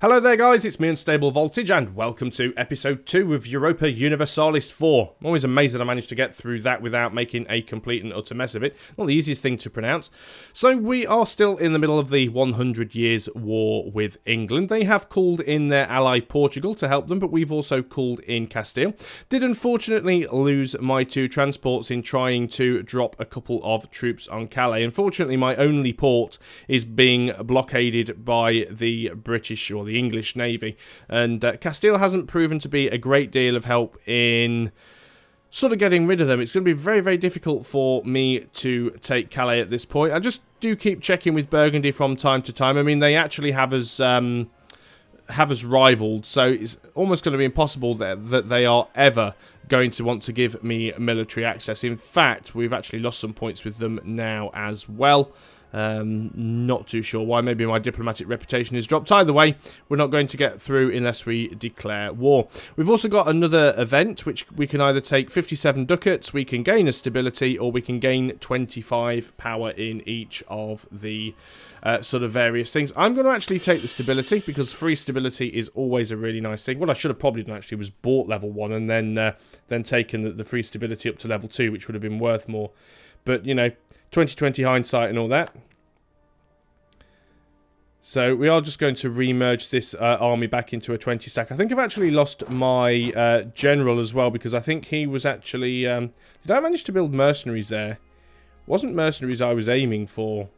Hello there guys, it's me Unstable Voltage and welcome to episode 2 of Europa Universalis IV. I'm always amazed that I managed to get through that without making a complete and utter mess of it. Not the easiest thing to pronounce. So we are still in the middle of the 100 Years War with England. They have called in their ally Portugal to help them, but we've also called in Castile. Did unfortunately lose my 2 transports in trying to drop a couple of troops on Calais. Unfortunately, my only port is being blockaded by the British or the English Navy, and Castile hasn't proven to be a great deal of help in sort of getting rid of them. It's going to be very, very difficult for me to take Calais at this point. I just do keep checking with Burgundy from time to time. I mean, they actually have us rivaled, so it's almost going to be impossible that they are ever going to want to give me military access. In fact, we've actually lost some points with them now as well. Not too sure why. Maybe my diplomatic reputation has dropped. Either way, we're not going to get through unless we declare war. We've also got another event which we can either take 57 ducats, we can gain a stability, or we can gain 25 power in each of the sort of various things. I'm going to actually take the stability because free stability is always a really nice thing. What I should have probably done actually was bought level 1 and then taken the free stability up to level 2, which would have been worth more. But, you know, 2020 hindsight and all that. So we are just going to remerge this army back into a 20 stack. I think I've actually lost my general as well, because I think he was actually... did I manage to build mercenaries there? Wasn't mercenaries I was aiming for.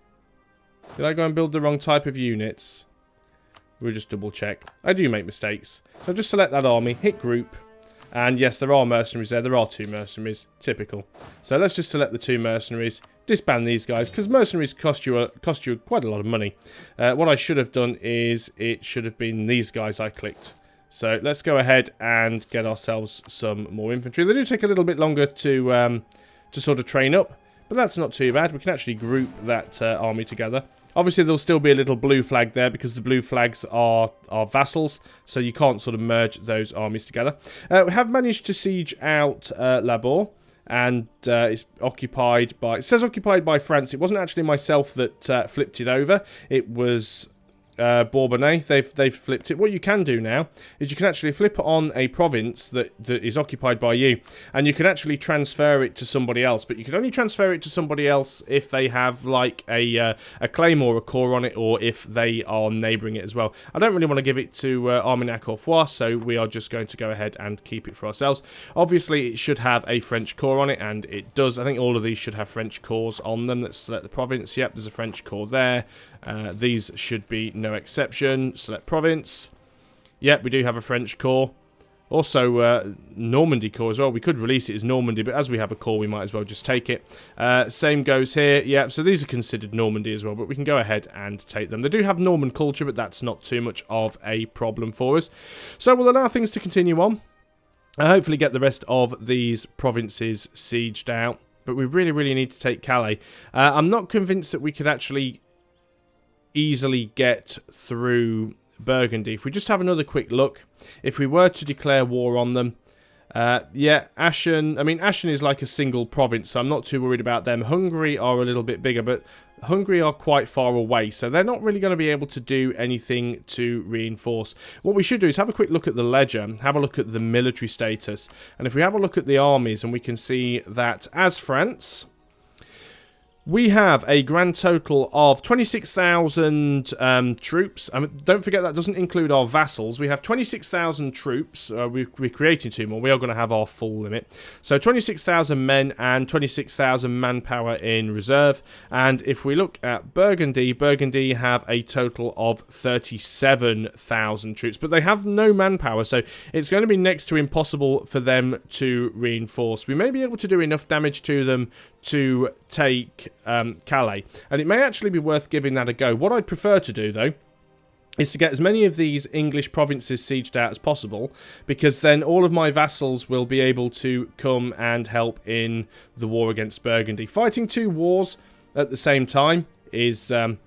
Did I go and build the wrong type of units? We'll just double check. I do make mistakes. So just select that army, hit group. And yes, there are mercenaries there. There are 2 mercenaries. Typical. So let's just select the 2 mercenaries. Disband these guys, because mercenaries cost you quite a lot of money. What I should have done is it should have been these guys I clicked. So let's go ahead and get ourselves some more infantry. They do take a little bit longer to sort of train up, but that's not too bad. We can actually group that army together. Obviously, there'll still be a little blue flag there because the blue flags are vassals, so you can't sort of merge those armies together. We have managed to siege out Labor, and it's occupied by... It says occupied by France. It wasn't actually myself that flipped it over. It was... Bourbonnais, they've flipped it. What you can do now is you can actually flip on a province that is occupied by you, and you can actually transfer it to somebody else, but you can only transfer it to somebody else if they have like a claim or a core on it, or if they are neighbouring it as well. I don't really want to give it to Armagnac or Foix, so we are just going to go ahead and keep it for ourselves. Obviously it should have a French core on it, and it does. I think all of these should have French cores on them. Let's select the province. Yep, there's a French core there. These should be no exception. Select province. Yep, we do have a French core. Also, Normandy core as well. We could release it as Normandy, but as we have a core, we might as well just take it. Same goes here. Yep, so these are considered Normandy as well, but we can go ahead and take them. They do have Norman culture, but that's not too much of a problem for us. So we'll allow things to continue on. And hopefully get the rest of these provinces sieged out. But we really, really need to take Calais. I'm not convinced that we could actually easily get through Burgundy. If we just have another quick look, if we were to declare war on them, yeah, Aachen, I mean, Aachen is like a single province, so I'm not too worried about them. Hungary are a little bit bigger, but Hungary are quite far away, so they're not really going to be able to do anything to reinforce. What we should do is have a quick look at the ledger, have a look at the military status, and if we have a look at the armies, and we can see that as France... we have a grand total of 26,000 troops. Don't forget that doesn't include our vassals. We have 26,000 troops. We're creating 2 more. We are going to have our full limit. So 26,000 men and 26,000 manpower in reserve. And if we look at Burgundy, Burgundy have a total of 37,000 troops. But they have no manpower, so it's going to be next to impossible for them to reinforce. We may be able to do enough damage to them to take Calais, and it may actually be worth giving that a go. What I'd prefer to do, though, is to get as many of these English provinces sieged out as possible, because then all of my vassals will be able to come and help in the war against Burgundy. Fighting 2 wars at the same time is a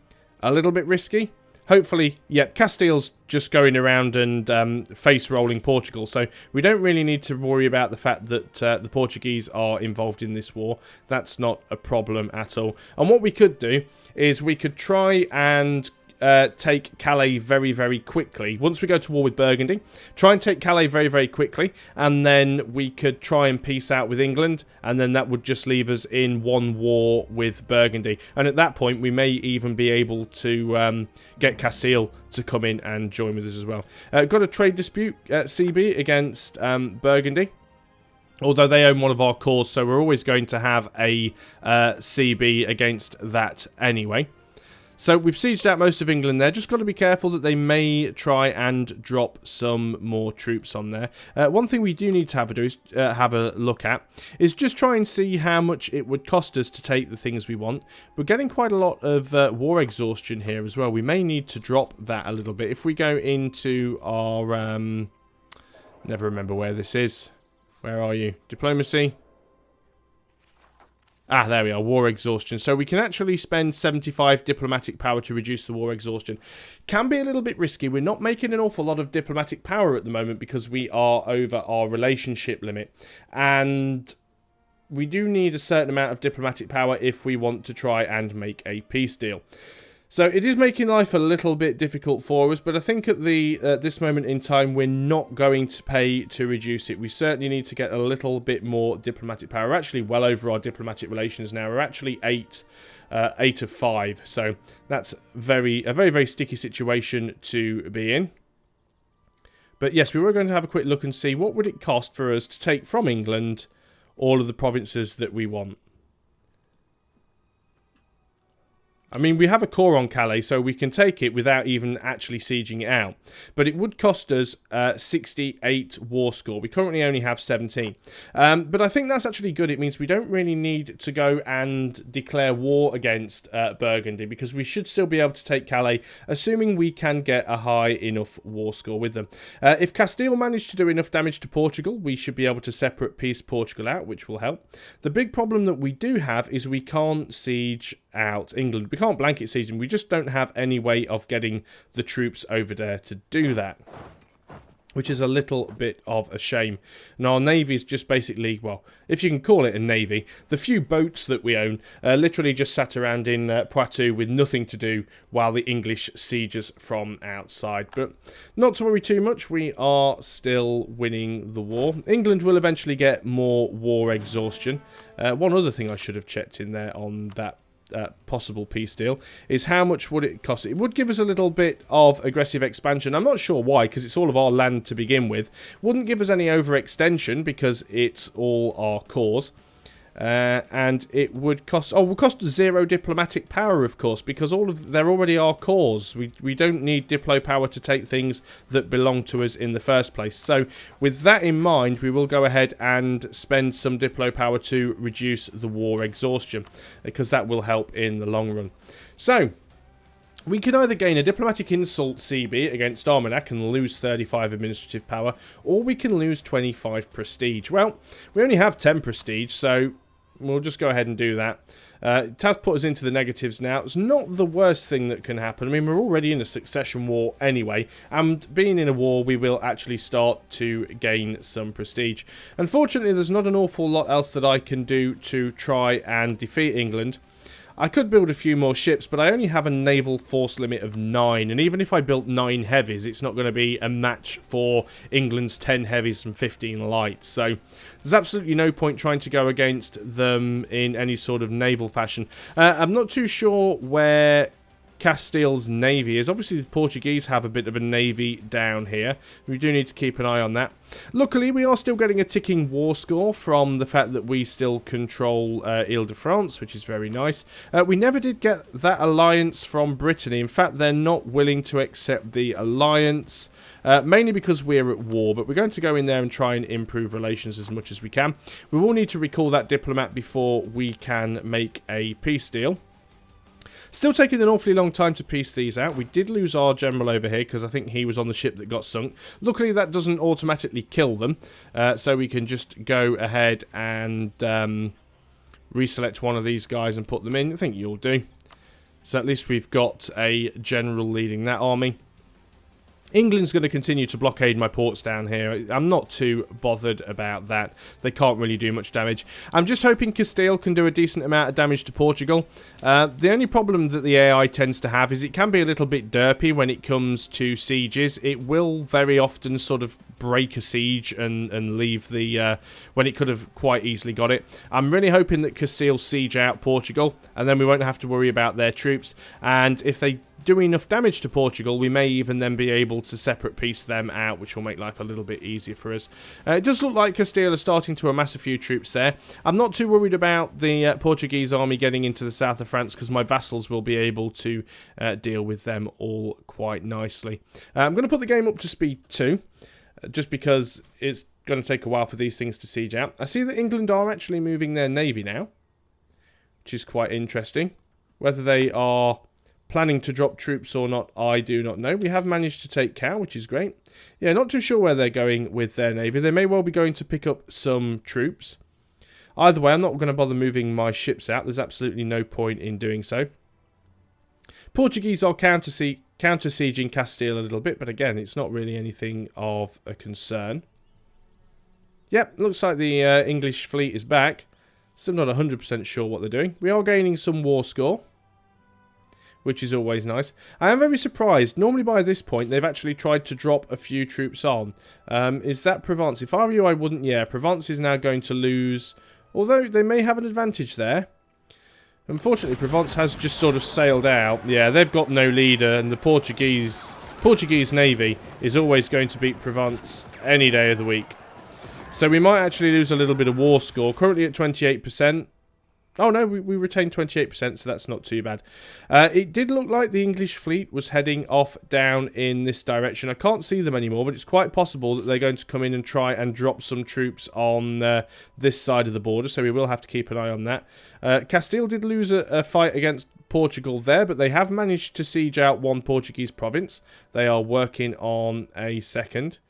little bit risky. Hopefully, yeah, Castile's just going around and face-rolling Portugal, so we don't really need to worry about the fact that the Portuguese are involved in this war. That's not a problem at all. And what we could do is we could try and take Calais very, very quickly. Once we go to war with Burgundy, try and take Calais very, very quickly, and then we could try and peace out with England, and then that would just leave us in one war with Burgundy. And at that point, we may even be able to get Castile to come in and join with us as well. Got a trade dispute at CB against Burgundy. Although they own one of our cores, so we're always going to have a CB against that anyway. So we've sieged out most of England there. Just got to be careful that they may try and drop some more troops on there. One thing we do need to have a look at is just try and see how much it would cost us to take the things we want. We're getting quite a lot of war exhaustion here as well. We may need to drop that a little bit. If we go into our... never remember where this is. Where are you? Diplomacy. Ah, there we are. War exhaustion. So we can actually spend 75 diplomatic power to reduce the war exhaustion. Can be a little bit risky. We're not making an awful lot of diplomatic power at the moment because we are over our relationship limit. And we do need a certain amount of diplomatic power if we want to try and make a peace deal. So it is making life a little bit difficult for us, but I think at this moment in time, we're not going to pay to reduce it. We certainly need to get a little bit more diplomatic power. We're actually well over our diplomatic relations now. We're actually 8 of 5, so that's a very, very sticky situation to be in. But yes, we were going to have a quick look and see what would it cost for us to take from England all of the provinces that we want. I mean, we have a core on Calais, so we can take it without even actually sieging it out. But it would cost us 68 war score. We currently only have 17. But I think that's actually good. It means we don't really need to go and declare war against Burgundy, because we should still be able to take Calais, assuming we can get a high enough war score with them. If Castile managed to do enough damage to Portugal, we should be able to separate piece Portugal out, which will help. The big problem that we do have is we can't siege out England. We can't blanket siege them. We just don't have any way of getting the troops over there to do that, which is a little bit of a shame. And our navy is just basically, well, if you can call it a navy, the few boats that we own literally just sat around in Poitou with nothing to do while the English siege us from outside. But not to worry too much, we are still winning the war. England will eventually get more war exhaustion. One other thing I should have checked in there on that possible peace deal is how much would it cost. It would give us a little bit of aggressive expansion. I'm not sure why, because it's all of our land to begin with. Wouldn't give us any overextension because it's all our cores. And it would cost... Oh, it would cost 0 diplomatic power, of course, because they're already our cores. We don't need diplo power to take things that belong to us in the first place. So, with that in mind, we will go ahead and spend some diplo power to reduce the war exhaustion, because that will help in the long run. So, we can either gain a diplomatic insult CB against Armagnac and lose 35 administrative power, or we can lose 25 prestige. Well, we only have 10 prestige, so we'll just go ahead and do that. It has put us into the negatives now. It's not the worst thing that can happen. I mean, we're already in a succession war anyway, and being in a war, we will actually start to gain some prestige. Unfortunately, there's not an awful lot else that I can do to try and defeat England. I could build a few more ships, but I only have a naval force limit of 9, and even if I built 9 heavies, it's not going to be a match for England's 10 heavies and 15 lights. So there's absolutely no point trying to go against them in any sort of naval fashion. I'm not too sure where Castile's navy is. Obviously, the Portuguese have a bit of a navy down here. We do need to keep an eye on that. Luckily, we are still getting a ticking war score from the fact that we still control Ile-de-France, which is very nice. We never did get that alliance from Brittany. In fact, they're not willing to accept the alliance, mainly because we're at war, but we're going to go in there and try and improve relations as much as we can. We will need to recall that diplomat before we can make a peace deal. Still taking an awfully long time to piece these out. We did lose our general over here because I think he was on the ship that got sunk. Luckily, that doesn't automatically kill them, so we can just go ahead and reselect one of these guys and put them in. I think you'll do. So at least we've got a general leading that army. England's going to continue to blockade my ports down here. I'm not too bothered about that. They can't really do much damage. I'm just hoping Castile can do a decent amount of damage to Portugal. The only problem that the AI tends to have is it can be a little bit derpy when it comes to sieges. It will very often sort of break a siege and leave the... when it could have quite easily got it. I'm really hoping that Castile siege out Portugal, and then we won't have to worry about their troops. And if they do enough damage to Portugal, we may even then be able to separate piece them out, which will make life a little bit easier for us. It does look like Castile are starting to amass a few troops there. I'm not too worried about the Portuguese army getting into the south of France, because my vassals will be able to deal with them all quite nicely. I'm going to put the game up to speed 2, just because it's going to take a while for these things to siege out. I see that England are actually moving their navy now, which is quite interesting. Whether they are planning to drop troops or not, I do not know. We have managed to take Cow, which is great. Yeah, not too sure where they're going with their navy. They may well be going to pick up some troops. Either way, I'm not going to bother moving my ships out. There's absolutely no point in doing so. Portuguese are counter-sieging Castile a little bit, but again, it's not really anything of a concern. Yep, looks like the English fleet is back. Still not 100% sure what they're doing. We are gaining some war score, which is always nice. I am very surprised. Normally by this point, they've actually tried to drop a few troops on. Is that Provence? If I were you, I wouldn't. Yeah, Provence is now going to lose, although they may have an advantage there. Unfortunately, Provence has just sort of sailed out. Yeah, they've got no leader, and the Portuguese navy is always going to beat Provence any day of the week. So we might actually lose a little bit of war score. Currently at 28%. Oh no, we retained 28%, so that's not too bad. It did look like the English fleet was heading off down in this direction. I can't see them anymore, but it's quite possible that they're going to come in and try and drop some troops on this side of the border, so we will have to keep an eye on that. Castile did lose a fight against Portugal there, but they have managed to siege out one Portuguese province. They are working on a second.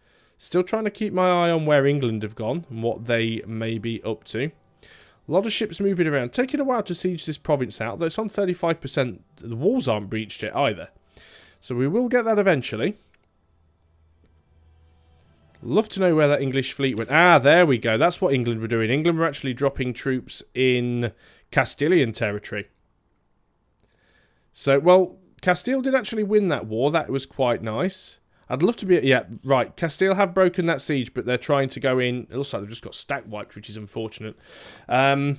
Still trying to keep my eye on where England have gone and what they may be up to. A lot of ships moving around. Taking a while to siege this province out, though it's on 35%. The walls aren't breached yet either. So we will get that eventually. Love to know where that English fleet went. Ah, there we go. That's what England were doing. England were actually dropping troops in Castilian territory. So, well, Castile did actually win that war. That was quite nice. I'd love to be... Yeah, right. Castile have broken that siege, but they're trying to go in... It looks like they've just got stack wiped, which is unfortunate. I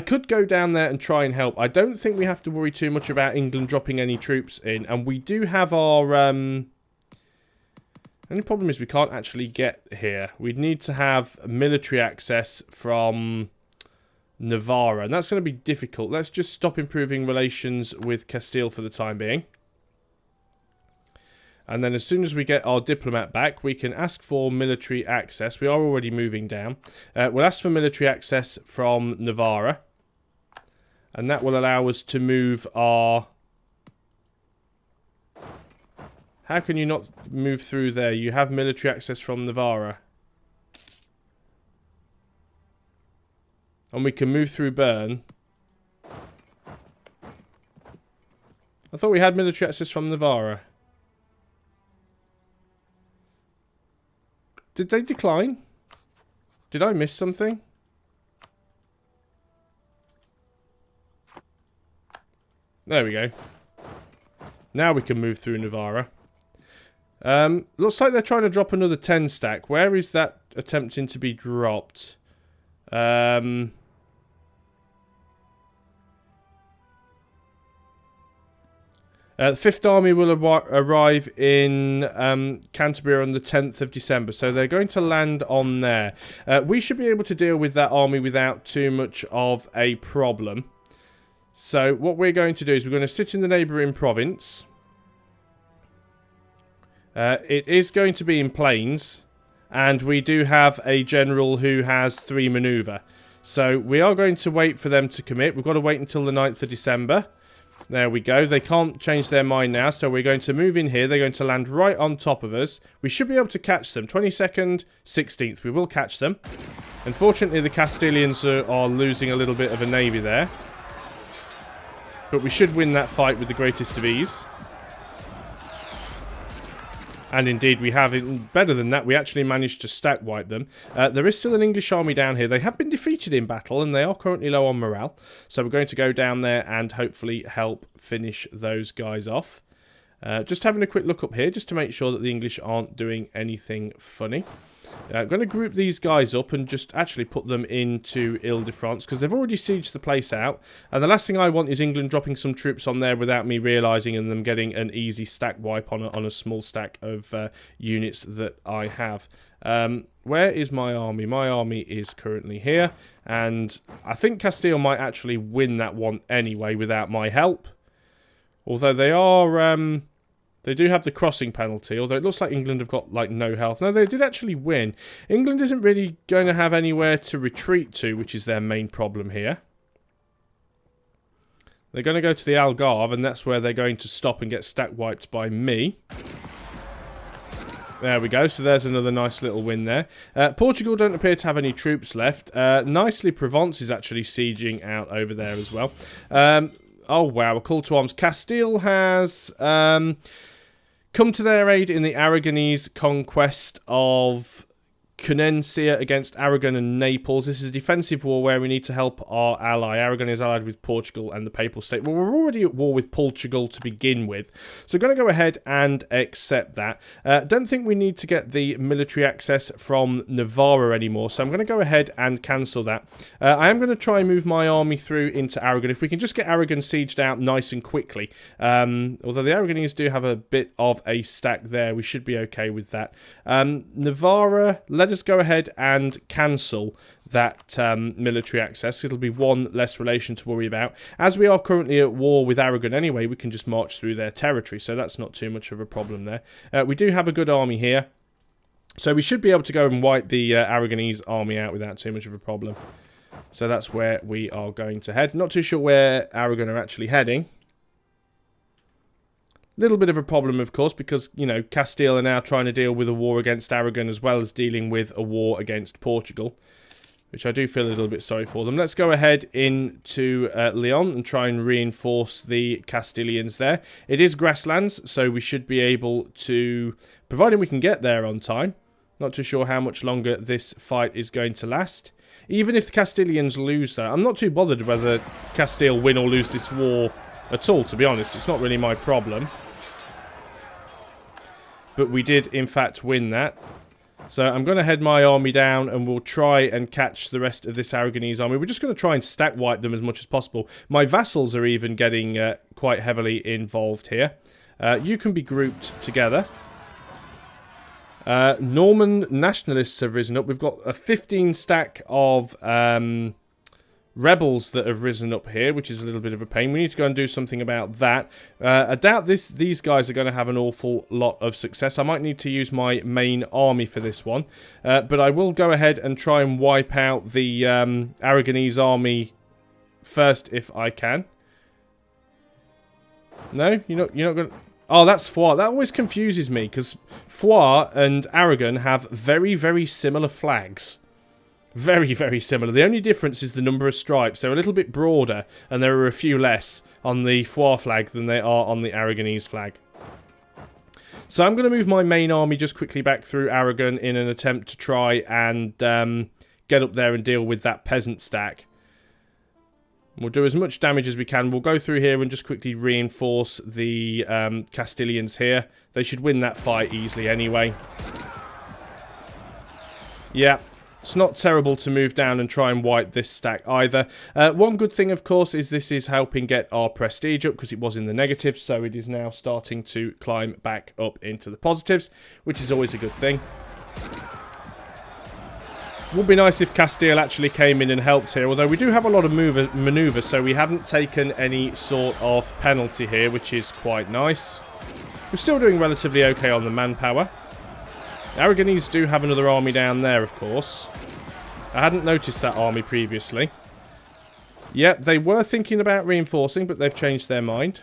could go down there and try and help. I don't think we have to worry too much about England dropping any troops in. And we do have our... Only problem is we can't actually get here. We'd need to have military access from Navarra. And that's going to be difficult. Let's just stop improving relations with Castile for the time being. And then as soon as we get our diplomat back, we can ask for military access. We are already moving down. We'll ask for military access from Navarra. And that will allow us to move our... How can you not move through there? You have military access from Navarra. And we can move through Bern. I thought we had military access from Navarra. Did they decline? Did I miss something? There we go. Now we can move through Navarra. Looks like they're trying to drop another 10 stack. Where is that attempting to be dropped? The 5th Army will arrive in Canterbury on the 10th of December, so they're going to land on there. We should be able to deal with that army without too much of a problem. So what we're going to do is we're going to sit in the neighbouring province. It is going to be in plains, and we do have a general who has 3 manoeuvre. So we are going to wait for them to commit. We've got to wait until the 9th of December. There we go. They can't change their mind now, so we're going to move in here. They're going to land right on top of us. We should be able to catch them. 22nd, 16th. We will catch them. Unfortunately, the Castilians are losing a little bit of a navy there. But we should win that fight with the greatest of ease. And indeed we have. Better than that, we actually managed to stack wipe them. There is still an English army down here. They have been defeated in battle and they are currently low on morale. So we're going to go down there and hopefully help finish those guys off. Just having a quick look up here just to make sure that the English aren't doing anything funny. I'm going to group these guys up and just actually put them into Ile-de-France because they've already sieged the place out. And the last thing I want is England dropping some troops on there without me realising and them getting an easy stack wipe on a small stack of units that I have. Where is my army? My army is currently here. And I think Castile might actually win that one anyway without my help. Although they are... They do have the crossing penalty, although it looks like England have got, like, no health. No, they did actually win. England isn't really going to have anywhere to retreat to, which is their main problem here. They're going to go to the Algarve, and that's where they're going to stop and get stack wiped by me. There we go, so there's another nice little win there. Portugal don't appear to have any troops left. Nicely, Provence is actually sieging out over there as well. Oh, wow, a call to arms. Castile has... come to their aid in the Aragonese conquest of Cunencia against Aragon and Naples. This is a defensive war where we need to help our ally. Aragon is allied with Portugal and the Papal State. Well, we're already at war with Portugal to begin with. So I'm going to go ahead and accept that. Don't think we need to get the military access from Navarra anymore. So I'm going to go ahead and cancel that. I am going to try and move my army through into Aragon. If we can just get Aragon sieged out nice and quickly. Although the Aragonese do have a bit of a stack there. We should be okay with that. Navarra, let us go ahead and cancel that military access. It'll be one less relation to worry about. As we are currently at war with Aragon anyway, we can just march through their territory, so that's not too much of a problem there. We do have a good army here, so we should be able to go and wipe the Aragonese army out without too much of a problem. So that's where we are going to head. Not too sure where Aragon are actually heading. Little bit of a problem, of course, because, you know, Castile are now trying to deal with a war against Aragon as well as dealing with a war against Portugal, which I do feel a little bit sorry for them. Let's go ahead into Leon and try and reinforce the Castilians there. It is grasslands, so we should be able to, providing we can get there on time. Not too sure how much longer this fight is going to last. Even if the Castilians lose, though, I'm not too bothered whether Castile win or lose this war at all, to be honest. It's not really my problem. But we did, in fact, win that. So I'm going to head my army down and we'll try and catch the rest of this Aragonese army. We're just going to try and stack wipe them as much as possible. My vassals are even getting quite heavily involved here. You can be grouped together. Norman nationalists have risen up. We've got a 15 stack of rebels that have risen up here, which is a little bit of a pain. We need to go and do something about that. I doubt these guys are going to have an awful lot of success. I might need to use my main army for this one. But I will go ahead and try and wipe out the Aragonese army first if I can. No? You're not going to... Oh, that's Foix. That always confuses me, because Foix and Aragon have very, very similar flags. Very, very similar. The only difference is the number of stripes. They're a little bit broader, and there are a few less on the Foix flag than they are on the Aragonese flag. So I'm going to move my main army just quickly back through Aragon in an attempt to try and get up there and deal with that peasant stack. We'll do as much damage as we can. We'll go through here and just quickly reinforce the Castilians here. They should win that fight easily anyway. Yeah. It's not terrible to move down and try and wipe this stack either. One good thing, of course, is this is helping get our prestige up because it was in the negatives, so it is now starting to climb back up into the positives, which is always a good thing. Would be nice if Castile actually came in and helped here, although we do have a lot of manoeuvre, so we haven't taken any sort of penalty here, which is quite nice. We're still doing relatively okay on the manpower. Aragonese do have another army down there, of course. I hadn't noticed that army previously. Yep, they were thinking about reinforcing, but they've changed their mind.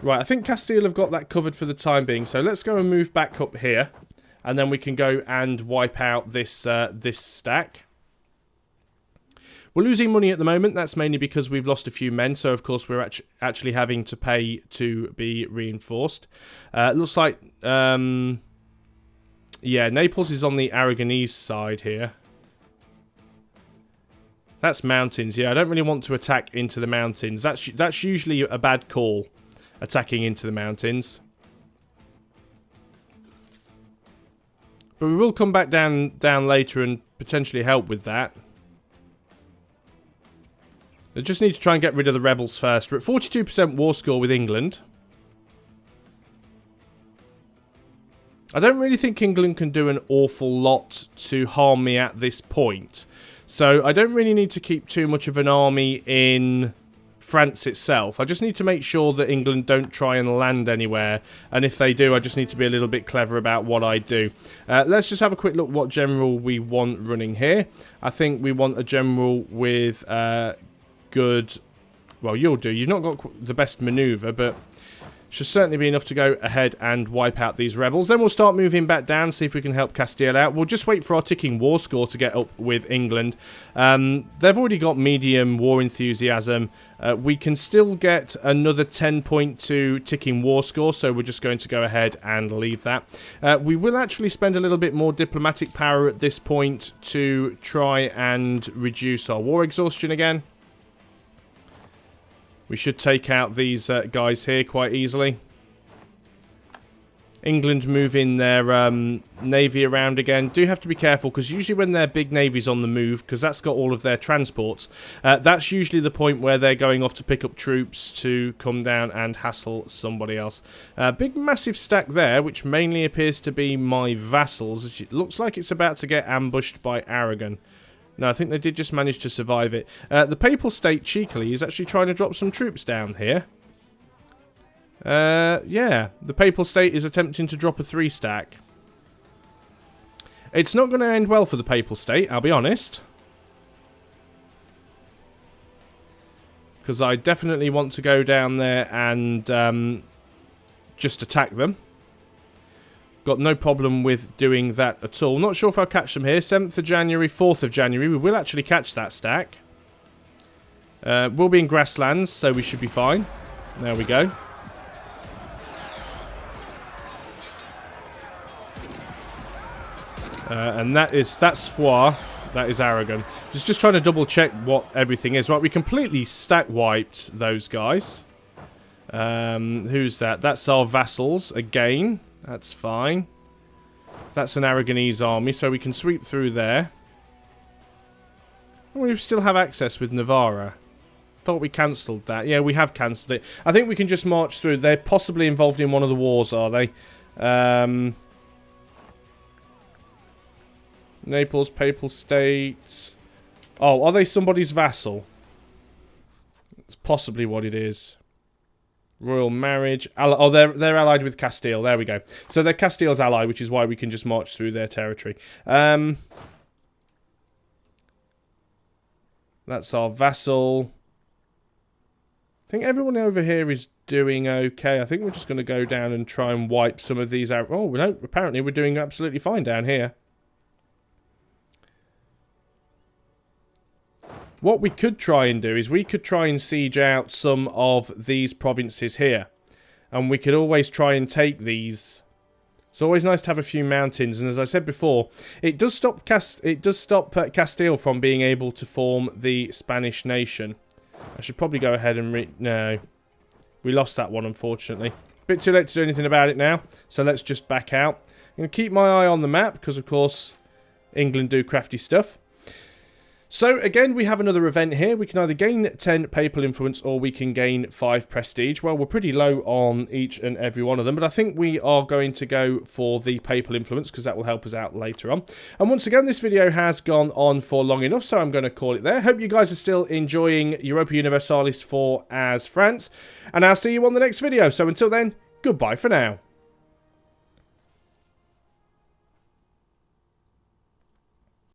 Right, I think Castile have got that covered for the time being, so let's go and move back up here. And then we can go and wipe out this, this stack. We're losing money at the moment. That's mainly because we've lost a few men. So, of course, we're actually having to pay to be reinforced. It looks like, yeah, Naples is on the Aragonese side here. That's mountains. Yeah, I don't really want to attack into the mountains. That's usually a bad call, attacking into the mountains. But we will come back down later and potentially help with that. I just need to try and get rid of the rebels first. We're at 42% war score with England. I don't really think England can do an awful lot to harm me at this point. So I don't really need to keep too much of an army in France itself. I just need to make sure that England don't try and land anywhere. And if they do, I just need to be a little bit clever about what I do. Let's just have a quick look what general we want running here. I think we want a general with... good, well, you'll do. You've not got the best maneuver, but should certainly be enough to go ahead and wipe out these rebels. Then we'll start moving back down, see if we can help Castile out. We'll just wait for our ticking war score to get up with England. They've already got medium war enthusiasm. We can still get another 10.2 ticking war score, so we're just going to go ahead and leave that. We will actually spend a little bit more diplomatic power at this point to try and reduce our war exhaustion again. We should take out these guys here quite easily. England moving their navy around again. Do have to be careful, because usually when their big navy's on the move, because that's got all of their transports, that's usually the point where they're going off to pick up troops to come down and hassle somebody else. Big massive stack there, which mainly appears to be my vassals. It looks like it's about to get ambushed by Aragon. No, I think they did just manage to survive it. The Papal State, cheekily, is actually trying to drop some troops down here. Yeah, the Papal State is attempting to drop a 3-stack. It's not going to end well for the Papal State, I'll be honest. Because I definitely want to go down there and just attack them. Got no problem with doing that at all. Not sure if I'll catch them here. 7th of January, 4th of January. We will actually catch that stack. We'll be in grasslands, so we should be fine. There we go. And that's Foix. That is Aragon. Just trying to double check what everything is. Right, we completely stack wiped those guys. Who's that? That's our vassals again. That's fine. That's an Aragonese army, so we can sweep through there. We still have access with Navarra. Thought we cancelled that. Yeah, we have cancelled it. I think we can just march through. They're possibly involved in one of the wars, are they? Naples, Papal State. Oh, are they somebody's vassal? That's possibly what it is. Royal marriage. Oh, they're allied with Castile. There we go. So they're Castile's ally, which is why we can just march through their territory. That's our vassal. I think everyone over here is doing okay. I think we're just going to go down and try and wipe some of these out. Oh, no, apparently we're doing absolutely fine down here. What we could try and do is we could try and siege out some of these provinces here. And we could always try and take these. It's always nice to have a few mountains. And as I said before, it does stop Castile from being able to form the Spanish nation. I should probably go ahead and no. We lost that one, unfortunately. Bit too late to do anything about it now. So let's just back out. I'm going to keep my eye on the map because, of course, England do crafty stuff. So, again, we have another event here. We can either gain 10 papal influence or we can gain 5 prestige. Well, we're pretty low on each and every one of them, but I think we are going to go for the papal influence because that will help us out later on. And once again, this video has gone on for long enough, so I'm going to call it there. Hope you guys are still enjoying Europa Universalis IV as France, and I'll see you on the next video. So until then, goodbye for now.